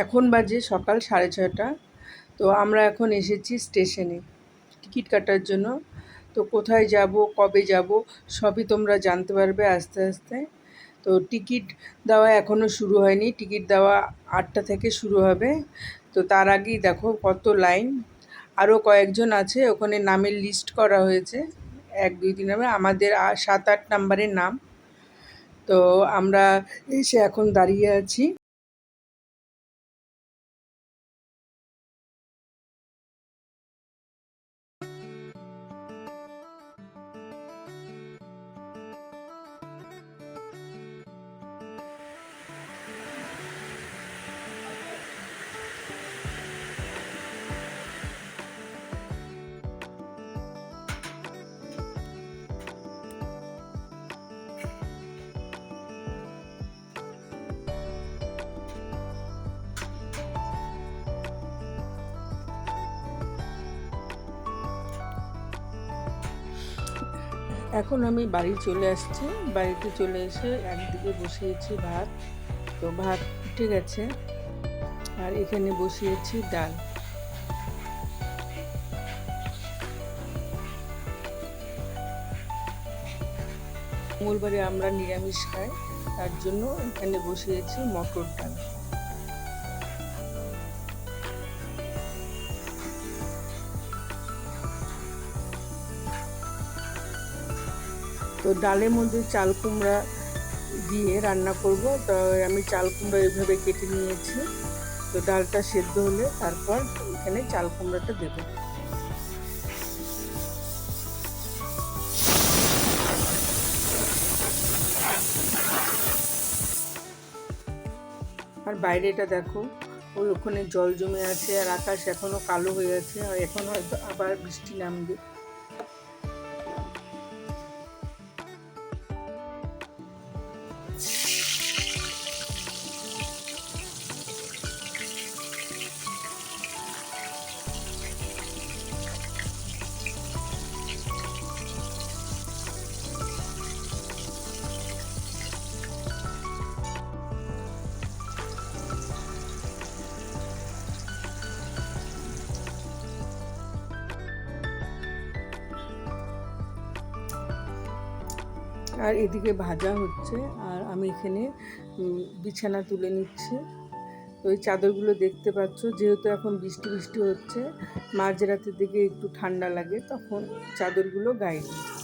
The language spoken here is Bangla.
এখন বাজে সকাল 6:30। তো আমরা এখন এসেছি স্টেশনে টিকিট কাটার জন্য। তো কোথায় যাব, কবে যাব, সবই তোমরা জানতে পারবে আস্তে আস্তে। তো টিকিট দেওয়া এখনও শুরু হয়নি, টিকিট দেওয়া 8টা থেকে শুরু হবে। তো তার আগেই দেখো কত লাইন। আরও কয়েকজন আছে, ওখানে নামের লিস্ট করা হয়েছে, 1, 2, 3 নামে। আমাদের 7, 8 নাম্বারের নাম। তো আমরা এসে এখন দাঁড়িয়ে আছি। এখন আমি বাড়ি চলে আসছি। বাড়িতে চলে এসে একদিকে বসিয়েছি ভাত। তো ভাত উঠে গেছে, আর এখানে বসিয়েছি ডাল। মঙ্গলবারে আমরা নিরামিষ খাই, তার জন্য এখানে বসিয়েছি মটর ডাল। তো ডালের মধ্যে চাল কুমড়া দিয়ে রান্না করব। তো আমি চাল কুমড়া এইভাবে কেটে নিয়েছি। তো ডালটা সেদ্ধ হলে তারপর এখানে চাল কুমড়াটা দেব। আর বাইরেটা দেখো, ওই ওখানে জল জমে আছে, আর আকাশ এখনো কালো হয়ে আছে, আর এখন হয়তো আবার বৃষ্টি নামবে। আর এদিকে ভাজা হচ্ছে, আর আমি এখানে বিছানা তুলে নিচ্ছি। তো ওই চাদরগুলো দেখতে পাচ্ছ, যেহেতু এখন বৃষ্টি বৃষ্টি হচ্ছে, মাঝরাতের দিকে একটু ঠান্ডা লাগে, তখন চাদরগুলো গায়ে দিই।